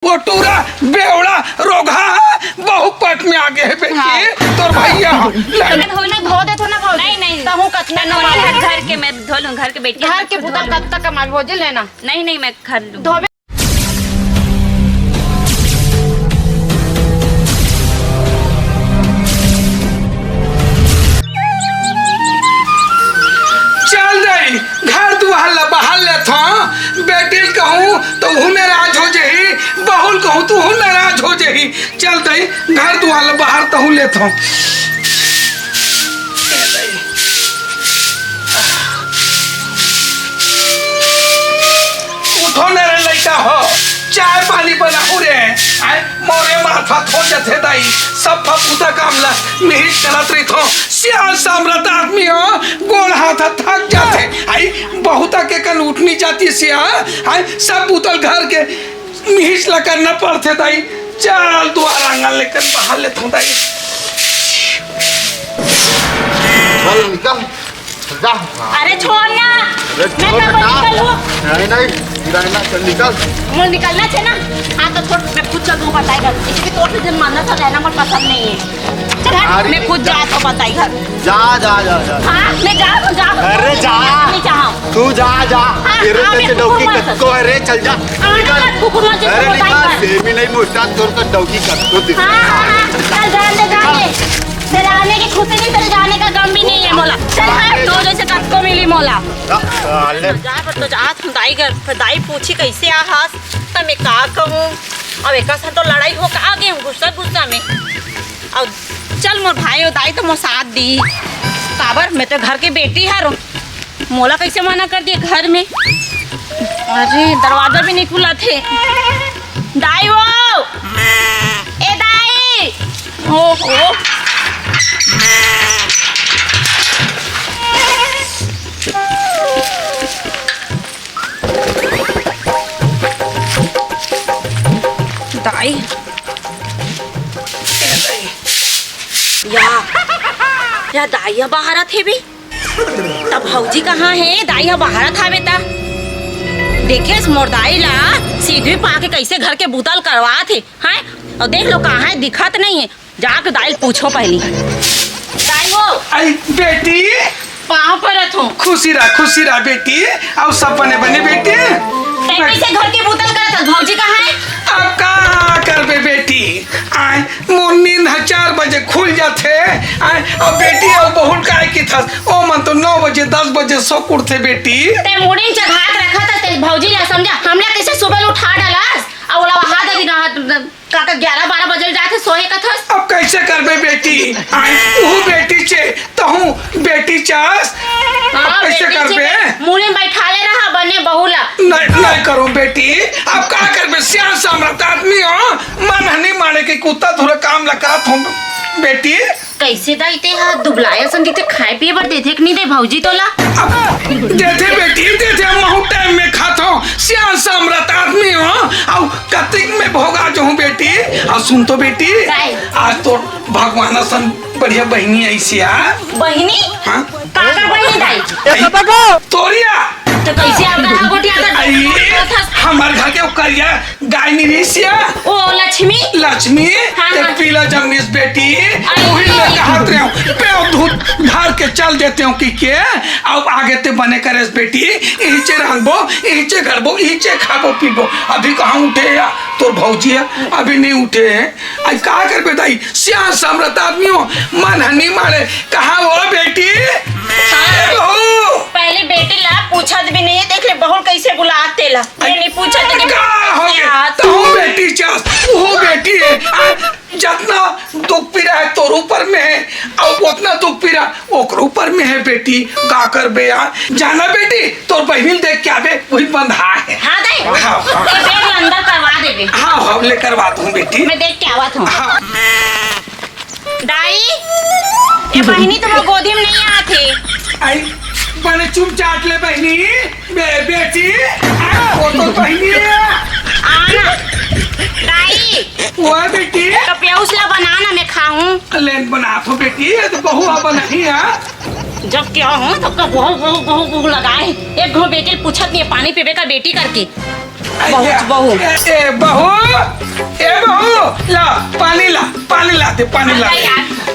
पोटूरा बेवड़ा रोगा बहुपट में आगे है बेटी। हाँ। तो भैया धो दे तो ना नहीं नहीं कहूं कतना न घर के मैं धो लूं, घर के बेटी घर के पुतल कब तक कमाल भोज लेना। नहीं नहीं मैं घर लूं। धोबे चल जाई घर दुआर बहाल ले था बेटी कहूँ तो हूँ नाराज हो जाही, बहुल कहूँ तो हूँ नाराज हो जाही। चल जाई घर दुआर बाहर तो हूँ ले था। उठो मेरे लड़का हो, चाय पानी बनाऊ रे। आए मोरे माथा थो जथे दाई सब फपूता कामला नहीं चलत रही थो। सियाल साम्राट आदमी हो गोल हाथ थक जाते। आई बहुता के कल उठनी जाती सिया। आई सब बुतल घर के मिहिस ला करना पड़ते दाई। चल द्वार आंगन लेकर बाहर ले थो दाई। चल निकल जा। अरे छोड़ना, मैं कब निकलूं? नहीं चल निकल। मुझे निकलना चाहिए ना। हाँ तो छोड़, मैं खुद चल दूँ बताई घर। इसकी तोड़ से जन्माना था रहना मुझे पसंद नहीं है। चल हट, मैं खुद जा तो बताई घर। जा जा जा जा। हाँ मैं जा तो जा। अरे जा। नहीं चाहूँ। तू जा जा। तेरे हाँ, से डौकी कत्को अरे चल जा। अरे निकाल सेमी नहीं मुस्ता तोड़ कर डौकी कत्को। हाँ चल जाने डराने की खुशी नहीं, तेरे जाने का गम भी नहीं है मोला। चल हट, तो जैसे कत्को मिली मोला। जा पर तो जा तुम दाई घर। फिर दाई पूछी कैसे आ हास तो मैं का कहूँ। अब एक साथ तो लड़ाई हो का आगे हम गुस्सा गुस्सा में। अब चल मोर भाई और दाई तो मोर साथ दी काबर। मैं तो घर की बेटी है, मोला कैसे मना कर दिए घर में। अरे दरवाजा भी नहीं खुला थे। दाई वो ए दाई हो दाई या दाइया बाहर थे भी तब भौजी कहाँ है। दाइया बाहर था बेटा। देखे इस मोरदाई ला सीधी पाके कैसे घर के बुतल करवा थे। हैं और देख लो कहाँ है, दिखत नहीं है। जाके दाई पूछो पहली। दाई वो आई बेटी पाँव पर हूँ। खुशी रहा बेटी। और सब बने बने बेटी। कैसे घर के बुतल करत भौजी कहाँ है। अब का करबे बेटी। आए मोर नींद 4 बजे खुल जाते। आए अब बेटी और बहुत काय की था ओ मन तो 9 बजे 10 बजे सो उठते बेटी। ते मुड़ी चढ़ात रखा था ते भौजी ने समझा हमने कैसे सुबह उठा डालस और वाला वहां दे ना काका 11-12 बजे जाते सोए का था। अब कैसे करबे बेटी। आए वो बेटी चे तो हूँ बेटी चास। अब कैसे करबे। मुड़ी बैठा ले रहा बने बहुला। नहीं करो बेटी। अब का करबे सियाल साम्राट आदमी हो मन हनी मारे के कुत्ता थोड़ा काम लगा थो बेटी। कैसे दाई ते हाथ दुबलाया संगी ते खाए पिए बर देथे कि नहीं दे भौजी तोला। देथे बेटी देथे हम टाइम में खातो। सियाल साम्राट आदमी हो और कतिक में भोगा जो हूँ बेटी। और सुन तो बेटी आज तो भगवान सन बढ़िया बहनी ऐसी है। बहनी हाँ काका बहनी दाई तोरिया तो कैसे आप रहा गोटिया था। हमारे घर के करिया गाय निरीसिया ओ लक्ष्मी ते पीला जमीस बेटी। वही लेके हाथ रहे हूँ पे धूत धार के चल देते हूँ कि के अब आगे ते बने करे बेटी। इचे रंगबो इचे गड़बो इचे खाबो पीबो। अभी कहाँ उठे या तो भौजी है अभी नहीं उठे है। आज का कर बेटाई सियाल साम्राट आदमी हो मन हनी मारे कहाँ वो बेटी। पहले बेटी ला पूछा भी नहीं है। देख ले बहुल कैसे बुलाते ला ये नहीं पूछा तो बेटी चास वो बेटी है। जितना दुख पीरा है तोर ऊपर में है और उतना दुख पीरा ओकर ऊपर में है बेटी। का कर बे जाना बेटी तोर बहन देख के आवे वही बंधा है। हाँ दे बेड अंदर करवा देबे। हाँ ले करवा दूँ बेटी। मैं देख के आवत हूँ। दाई ये बहनी तुम्हारे गोदी में नहीं आते। आई बने चुप चाट ले बहनी बेटी। वो तो बहनी है आना दाई वो बेटी। तो प्याउसला बनाना मैं खाऊं। लेन बना तो बेटी तो बहु बना ही है। जब क्या हो तब का बहु लगाए। एक घो बेटी पूछत नहीं पानी पीबे का बेटी करके। बहू ए बहू ला पानी ला दे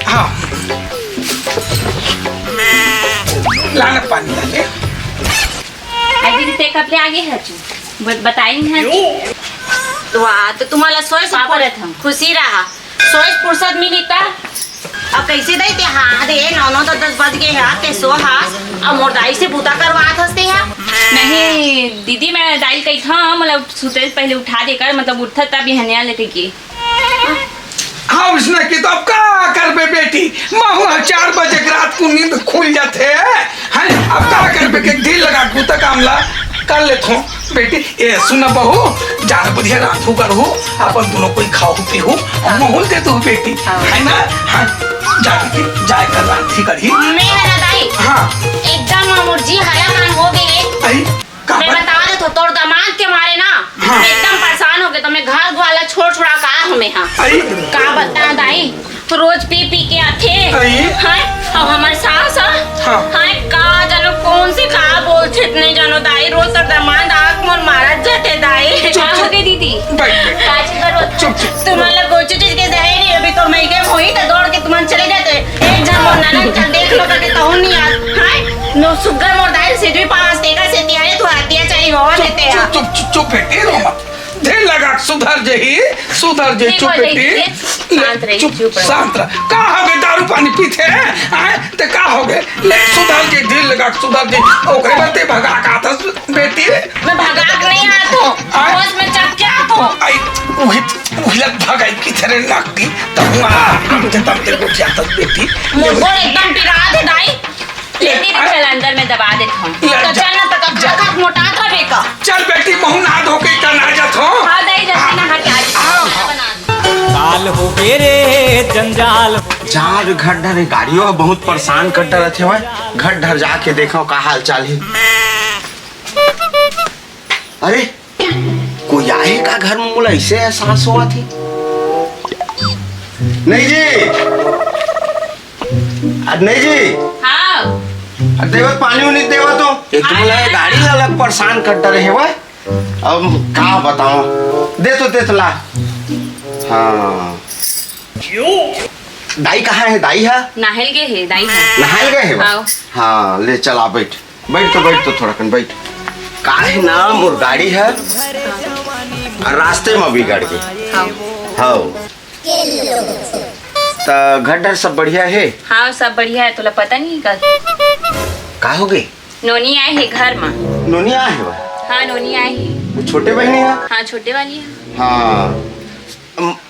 हाँ ला ना पानी ला ले। अभी ते कपडे आगे है बताई है वाह तो तुम्हाला सोय परत हम खुशी रहा सोय फुर्सत मिली ता अब कैसे दई ते हाँ दे 9 तो 10 बज गए हैं ते सो हास अब मोरदाई से बूता करवात हंसते हैं नहीं दीदी मैं दाई कही था मतलब सुते पहले उठा देकर मतलब उठता तब हनिया लेके की हाँ उसने की तो अब का कर बे बेटी महू 4 बजे रात को नींद खुल जाते हैं अब का कर बे के दिल लगा गुता कामला कर लेते हो बेटी ए सुना बहू जान बढ़िया रात करू अपन दोनों कोई खाओ पीहू माहौल दे तू बेटी है ना हाँ जाए कर रात करी मैं हरा दाई हाँ एकदम मुर्जी हरा मान हो गए मैं बता दे तो तोर दामाद के मारे ना हाँ। एकदम परेशान हो गए तो मैं घर वाला छोड़ छोड़ा का हमें हाँ का बता दाई तो रोज पी के आते हैं अब हमारे सास हाँ। का जानो कौन से का बोलते नहीं जानो दाई रोज तक दामाद आँख मोर मारा जाते दाई क्या हो गई दीदी काज करो तुम्हारा गोचू चीज के दे नहीं अभी तो मैं के होई तो दौड़ के तुम चले जाते एक जन मोर नाना चल देख लो करके तो नहीं यार हाय नो सुगर मोर दाई से भी पास देगा से दिया तो आतिया चाहिए हो लेते हैं चुप बेटी रो मत दिल लगा सुधर जे चुप बेटी चुप शांत रह का हो गए दारू पानी पीते हैं ते का हो गए ले सुधर जे दिल लगा सुधर जे ओकरे बते भगा का था बेटी मैं भगा नहीं आ तो बस मैं चक क्या तो आई उहिला भगाई की तरह नाकती तब हम तब तेरे को क्या था बेटी मुझको एकदम पिरा दे दाई लेती चल अंदर में दबा देता हूं तो चल ना तक जगह मोटा था बेका चल बेटी महू ना धो के का ना जात हो हां दाई जल्दी ना हट आ काल हो गए रे जंजाल जहाँ घर डर गाड़ियों बहुत परेशान करता रहते हुए घर डर जाके देखो का हाल चाल है। अरे कोई आए का घर में मुला ऐसे एहसास हुआ थी नहीं जी नहीं जी हां देवत पानी उनी देवा तो एक मुला गाड़ी अलग परेशान करता रहे हुए अब का बताओ दे तो ला हाँ दाई कहाँ है दाई है नहल गए है दाई है नहाल गए है हाँ। हाँ ले चला बैठ तो थोड़ा कन बैठ का है नाम और गाड़ी है और रास्ते में भी गाड़ गई हाँ तो घर डर सब बढ़िया है हाँ सब बढ़िया है तुला पता नहीं का हो गई नोनी आए है घर में नोनिया है वह हाँ नोनी आए है छोटे बहनी है हाँ छोटे वाली है हाँ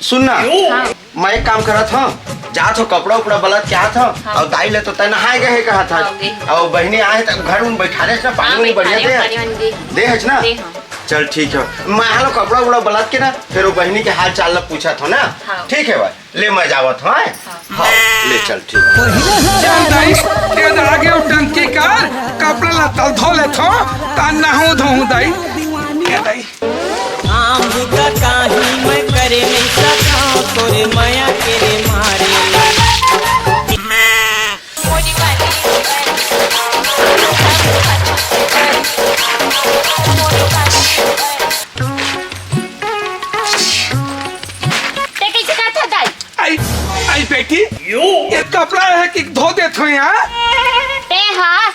सुनना हाँ। मैं एक काम करा था जा तो कपड़ा उपड़ा बलत क्या था हाँ। और दाई ले तो तय नहाए गए कहा था और बहनी आए तो घर उन बैठा रहे पानी बढ़िया दे है ना चल ठीक है मैं हालो कपड़ा उपड़ा बलत के ना फिर वो बहनी के हाल चाल पूछा था ना हाँ। ठीक है भाई ले मैं जावत हूँ हाँ ले चल ठीक चल दाई तेज आगे टंकी कर कपड़ा लत्ता धो ले थो ता नहू धोऊ दाई ए दाई आम का काही मैं करे नहीं सका तोरे माया तेरे मारे ते कैसे का था दाई आई बेटी ये कपड़ा है कि धो दे थो यहाँ ते हाँ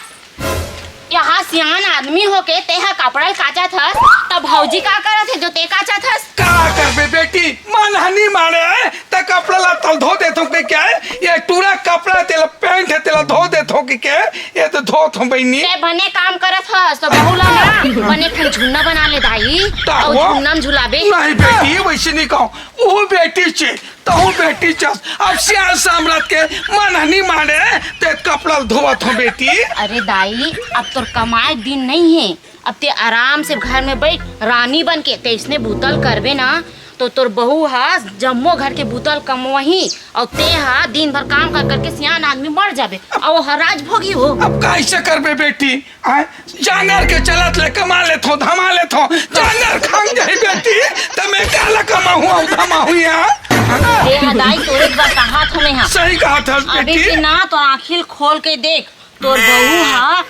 यहाँ सियान आदमी होके ते हा कपड़ा काचा था तब भौजी का करा थे जो ते काचा था का कर बे बेटी मन हनी मारे त कपड़ा ला तल धो दे थो के क्या है ये पूरा कपड़ा तेला पैंट है तेला धो दे थो के क्या है ये तो धो थो बहनी ते बने काम करत हस तो बहुला ना बने फिर झुन्ना बना ले दाई और झुन्ना में झुलाबे नहीं बेटी वैसे नहीं कहो वो बेटी चे तो वो बेटी चस अब सियाल साम्राट के मन हनी मारे ते कपड़ा धोवा थो बेटी अरे दाई अब तो कमाए दिन नहीं है अब ते आराम से घर में बैठ रानी बन के ते इसने भूतल करबे ना तो तोर बहू हा जम्मो घर के भूतल कमवही और ते हा दिन भर काम कर करके सियान आदमी मर जाबे और वो हराज भोगी हो अब कैसे करबे बेटी जानवर के चलत ले कमा ले थो धमा ले थो जानवर खांग जाई बेटी त मैं काला कमा हुआ धमा हुई ए दाई तोरे बात कहा था मैं हां सही कहा था अभी बेटी से ना तो आंखिल खोल के देख तोर बहू हा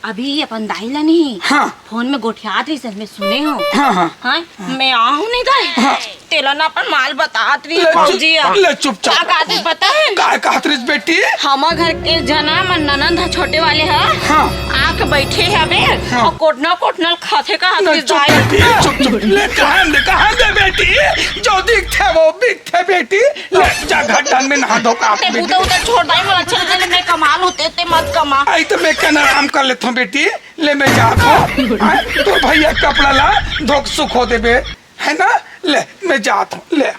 अभी अपन दाई ला नहीं हाँ। फोन में गोठियात रही मैं सुने हो हाँ हाँ हाँ मैं आहू नहीं दाई तेला ना अपन माल बतात रही भौजी ले चुपचाप क्या कहते पता है काय कहतरिस बेटी हमार घर के जना मन ननंद है छोटे वाले है हाँ आके बैठे है बे हाँ। और कोटना कोटना खाते का नहीं, चुप बेटी चुप ले कहाँ दे बेटी जो दिखते वो बिकते बेटी ले जा घाटन में नहा धो का ते बूता उता छोड़ दाई मोला अच्छा लगने मैं कमाल होते ते मत कमा आई तो मैं कहना आराम कर लेता हूँ बेटी ले मैं जाता हूँ तो भैया कपड़ा ला धोक सुख हो दे बे है ना ले मैं जाता हूँ ले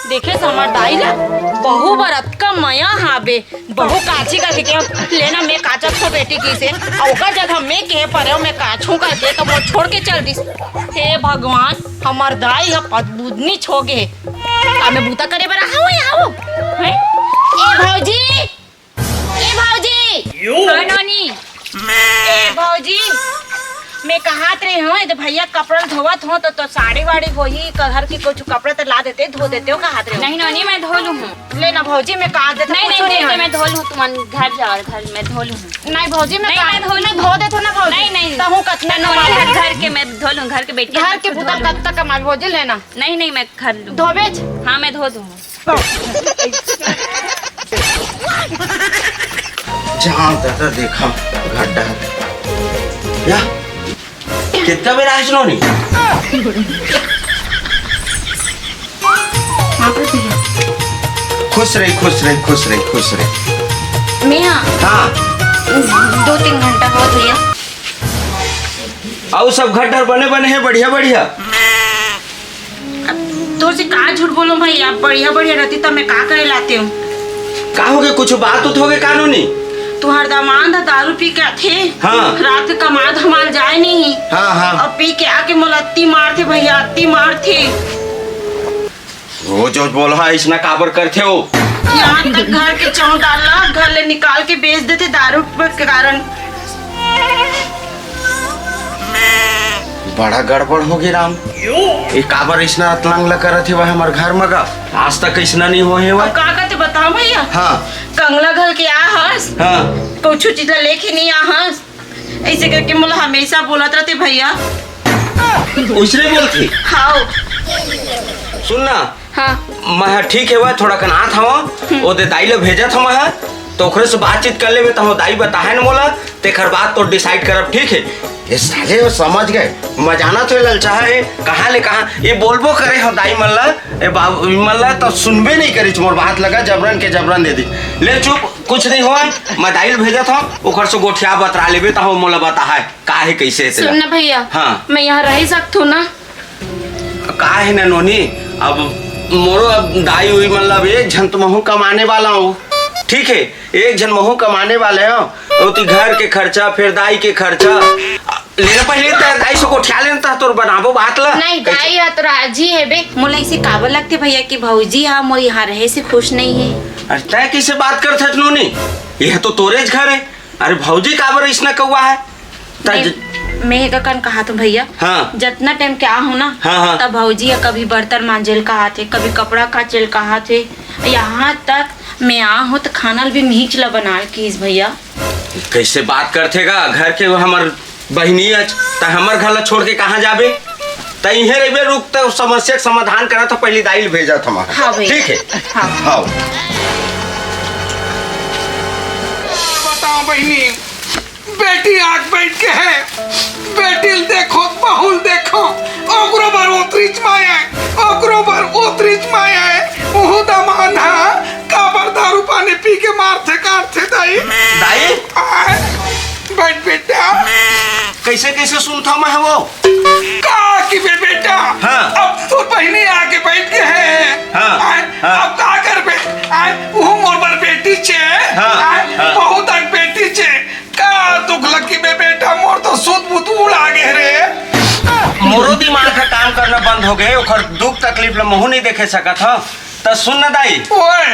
देखे समर दाई ला बहु बरत का मया हाबे बहु काची का के लेना मैं काचत था बेटी की से औका जगह मैं के परे मैं काछू करके तो वो छोड़ के चल दिस हे भगवान हमार दाई है पदबुदनी छोगे हमें बूता करे बरा आओ हैं ए भौजी हां नानी ए भौजी मैं कहात रहे हो तो भैया कपड़ा धोवत हो तो साड़ी वाड़ी वही घर की कुछ कपड़ा तो ला देते धो देते हो कहात रहे नहीं नानी मैं धो लूँ हूँ लेना भौजी मैं कहा देता नहीं मैं धो लूँ तुम घर जाओ घर में धो लूँ नहीं भौजी मैं धो दे तो ना भौजी नहीं तहु कतना नहीं घर के मैं धो लूँ घर के बेटी घर के पुतल कत्ता कमाल भौजी लेना नहीं मैं घर लूँ धोबेज हाँ मैं धो दूँ जहाँ दादा देखा गड्ढा या कितना बेरा है सुनो नहीं खुश रही खुश रही खुश रही खुश रही मैं हाँ 2-3 घंटा हो भैया और सब गड्ढा बने बने हैं बढ़िया बढ़िया तो से का झूठ बोलो भैया बढ़िया बढ़िया रहती तब मैं का करे लाते हूँ का हो गए कुछ बात उत हो गए कानूनी तुहार दामाद दारू पी के थे हाँ। रात के कमाल धमाल जाए नहीं हाँ हाँ और पी के आके मोलत्ती मारते भैया अत्ती मारते वो जो बोला इसना काबर करते हो यहाँ तक घर के चौं डाला घर ले निकाल के बेच देते दारू के कारण बड़ा गड़बड़ हो गई राम ये काबर इसना अतलंग कर थे वह हमारे घर में का आज तक इसना नहीं हो है और वह का कहते बताओ भैया हाँ कंगला घर के आ हंस हाँ कुछ चीज लेके नहीं आ हंस ऐसे करके मोला हमेशा बोलत रहते भैया उसने बोलती हाँ सुनना हाँ मैं ठीक है वह थोड़ा कनात हवा वो दे दाई ले भेजा था मैं तो ओकरे से बातचीत कर लेबे तो दाई बताहे न मोला तेखर बात तो डिसाइड करब ठीक है ये साले वो समझ गए मजाना तो ललचा है कहाँ ले कहाँ ये बोलबो करे हो दाई मल्ला ए बाबू मल्ला तो सुनबे नहीं करी मोर बात लगा जबरन के जबरन दे दी ले चुप कुछ नहीं हुआ मैं दाई भेजा था ओकर से गोठिया बतरा लेबे तो मोला बता है काहे कैसे सुन ना भैया हाँ मैं यहाँ रह सकती हूँ ना काहे न नोनी अब मोरो अब दाई हुई मतलब एक झन तो महू कमाने वाला हूँ ठीक है एक जन महू कमाने वाले हो तो घर के खर्चा फिर दाई के खर्चा लेना पहले दाई से कोठिया लेना तोर बनाबो बात ला नहीं दाई है तो राजी है बे मोला ऐसे काबर लगते भैया कि भौजी हाँ मोर यहाँ रहे से खुश नहीं है अरे तय किसे बात कर था नोनी यह तो तोरे घर है अरे भौजी काबर इसना कौआ है मैं एक कन कहा तो भैया हाँ जितना टाइम क्या हो ना हाँ। तब भौजी कभी बर्तन मांजेल कहा थे कभी कपड़ा काचेल कहा थे यहाँ तक मैं आ हो तो खाना भी मीच ला बना की भैया कैसे बात करतेगा घर के हमार बहनी हमार घर ला छोड़ के कहाँ जाबे तहे रहे रुक तो समस्या के समाधान करा तो पहले दाई भेजा था हाँ भैया ठीक है हाँ हाँ बताओ बहनी बेटी आग बैठ के है बेटी देखो बहुल देखो ओकरो बर ओतरीच माया ओकरो बर ओतरीच माया ओहु दमान हा काबर दारू पानी पी के मारते काटते दाई बैठ बेटा कैसे कैसे सुनता मैं वो का की बेटा हाँ। अब तो बहनी आके बैठ के है हाँ। अब का कर बे ओहु मोर बर बेटी छे हाँ। बहुत तक बेटी छे का दुख लगी बे बेटा मोर तो सूद बुत उड़ा गे रे मोरो दिमाग का काम करना बंद हो गए ओकर दुख तकलीफ ला मुंह नहीं देखे सकत ह त सुन न दाई ओए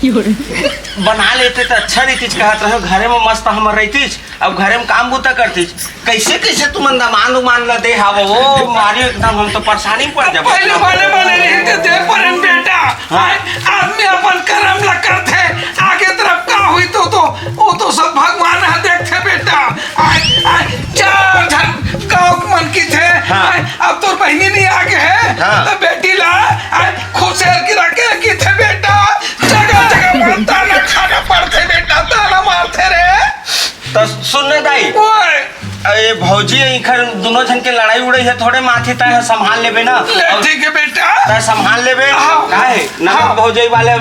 बना लेते तो अच्छा रहतीज कहत रहो घरे में मस्त हम रहतीज अब घरे में काम बुता करतीज कैसे कैसे तुम अंदामान उमान ला दे हावो वो मारी एकदम हम तो परेशानी पड़ जाब पहले वाले बने रहते थे परन बेटा आदमी अपन कर्म ला करते आगे तरफ का हुई तो वो तो सब भगवान है देखते बेटा। चार जन गाँव मन की थे। अब तो बहनी नहीं आगे है तो बेटी ला खुश गिरा के थे बेटा। जगह जगह ताना खाना पड़ते बेटा, ताना मारते रे। तो सुनने दाई ये भौजी इखर दोनों जन के लड़ाई उड़े है, थोड़े माथे तय संभाल लेबे ना। ठीक है बेटा, तय संभाल लेबे। काहे नमक भौजी वाले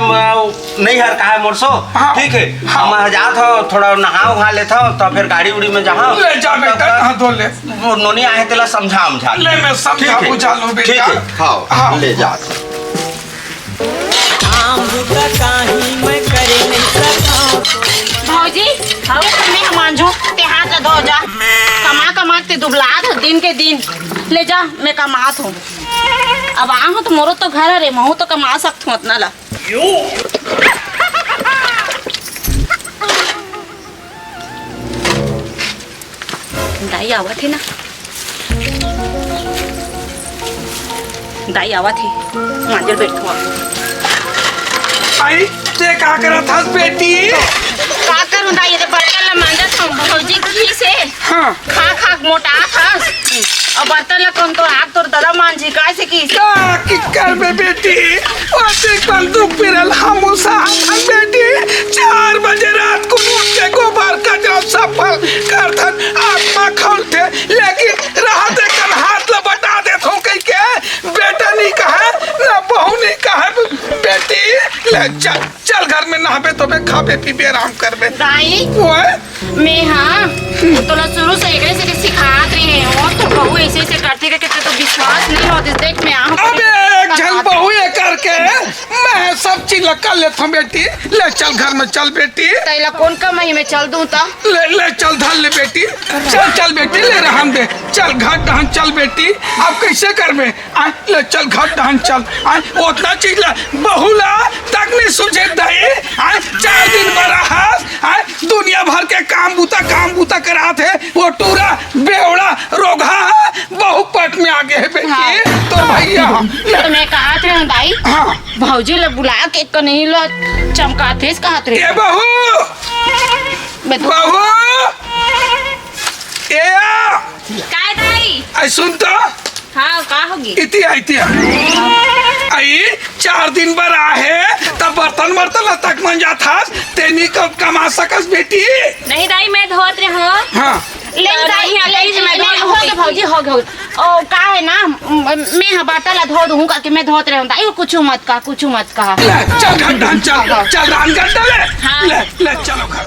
नहीं हर काहे मोरसो। ठीक है हम जात हो, थोड़ा नहा उहा लेत हो तो फिर गाड़ी उड़ी में जहाँ ले जा बेटा, नहा धो ले। वो नोनी आए तेला समझा ले, मैं समझा बुझा लूं बेटा। ठीक है खाओ ले जा। का काही मैं करे नहीं सकता। भौजी हम मैं मांझू ते हाथ ला धो जा। कमा ते दुबला था दिन के दिन। ले जा मैं कमात हूँ। अब आ हूँ तो मोरो तो घर है रे, महू तो कमा सकत हूँ उतना ला। दाई आवत है ना, दाई आवत है। मांजर बैठो आई ते का करा था बेटी? का करूं दाई, ये बर्तन ला मांजत हूं भौजी घी से। हाँ खा मोटा था और बर्तन ला कौन तो आग तोर दादा मांझी कैसे की की कर बे बेटी। ओते बंदूक पिरल हम साथ बेटी 4 बजे रात को उठ के गोबर का जब सफल करथन आत्मा खोलते, लेकिन रहा दे कर हाथ ला बटा दे थो कह के बेटा नहीं कहा ना बहू नहीं कहा बेटी। ले चल घर में नहाबे तो मैं खाबे पीबे आराम करबे। दाई ओए मैं हाँ तो ला शुरू से एकरे से सिखात रही है और तो बहू ऐसे ऐसे करते के तो विश्वास नहीं होती। देख मैं आहूं अबे एक झल बहू ये करके मैं सब चीज कर लेता हूँ बेटी। ले चल घर में चल बेटी। तैला कौन कमाई में चल दूं ता ले चल धल ले बेटी। चल बेटी ले रहम दे। चल घाट दहन चल बेटी। अब कैसे करबे? ले चल घाट दहन चल। उतना चीज ला बहू ला तक नहीं सुझे दई। 4 दिन बड़ा दुनिया भर के काम बूता करा थे। वो टूरा बेवड़ा रोगा बहु पट में आगे है बेटी। तो भैया तो मैं कहा थे दाई भौजी ला बुला के तो नहीं ला चमकाते कहत रे। ए बहू बहू ए काय दाई आई सुन तो हाँ का होगी इति आई 4 दिन बड़ा है तब बर्तन तक मन जाता तेनी कब कमा सकस बेटी। नहीं दाई मैं धोत रही हूँ। हाँ ले दाई हो गए भौजी हो गए। ओ का है ना मैं बाटा ला धो दूँ करके मैं धोत रही हूँ दाई। कुछ मत कहा ले चल घंटा चल रान कर ले। ले चलो घर।